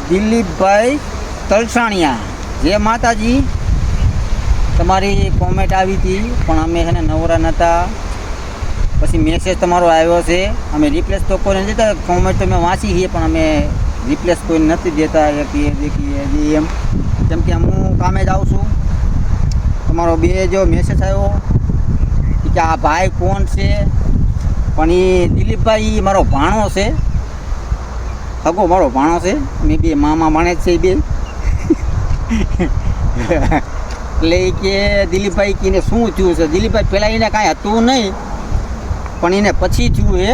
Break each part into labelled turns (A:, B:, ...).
A: દિલીપભાઈ તલસાણિયા, જય માતાજી. તમારી કોમેન્ટ આવી હતી પણ અમે છે ને નવરા નહોતા. પછી મેસેજ તમારો આવ્યો છે, અમે રિપ્લેસ તો કોઈને નથી દેતા. કોમેન્ટ તો મેં વાંચી છે પણ અમે રિપ્લેસ કોઈને નથી દેતા. એમ કેમ કે હું કામે જ આવું છું. તમારો બે જો મેસેજ આવ્યો કે આ ભાઈ કોણ છે, પણ એ દિલીપભાઈ મારો ભાણો છે, હગો મારો ભાણો છે. મેં બે મામા માણે જ છે એ બે. એટલે કે દિલીપભાઈ કીને શું થયું છે. દિલીપભાઈ પહેલાં એને કાંઈ હતું નહીં પણ એને પછી થયું છે.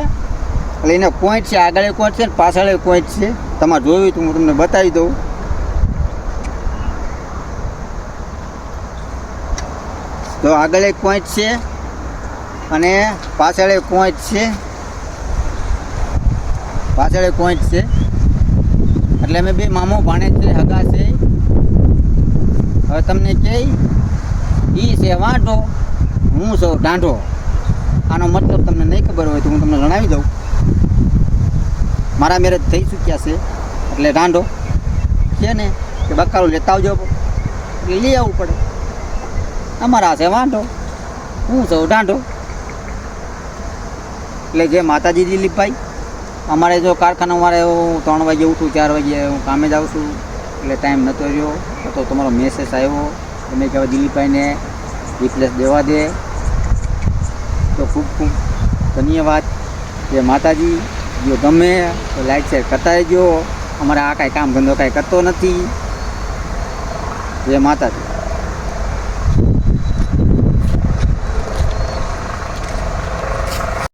A: એટલે એને કોઈન્ટ છે, આગળ કોઈન્ટ છે ને પાછળ કોઈન્ટ છે. તમારે જોયું તો હું તમને બતાવી દઉં. તો આગળ એક પોઈન્ટ છે અને પાછળ એક પોઈન્ટ છે. પાછળ એક પોઈન્ટ છે. એટલે અમે બે મામો ભાણે છે, હગા છે. હવે તમને કહે એ છે વાંઢો, હું છું ડાંઢો. આનો મતલબ તમને નહીં ખબર હોય તો હું તમને જણાવી દઉં. મારા મેરેજ થઈ ચૂક્યા છે એટલે ડાંઢો છે ને કે બકાલું લેતા આવજો એટલે લઈ આવવું પડે. અમારા છે વાંઢો, હું છું ડાંઢો. એટલે જે માતાજી દિલીપભાઈ, અમારે જો કારખાના મારે હું 3 વાગે ઉઠું, 4 વાગે હું કામે જ આવું છું. એટલે ટાઈમ નહોતો રહ્યો. તો તમારો મેસેજ આવ્યો તમે કહેવાય દિલીપભાઈને રિપ્લેસ દેવા દે. તો ખૂબ ખૂબ ધન્યવાદ. જે માતાજી જો ગમે તો લાઈક શેર કરતા રહેજો. અમારે આ કાંઈ કામ ધંધો કાંઈ કરતો નથી. જે માતાજી.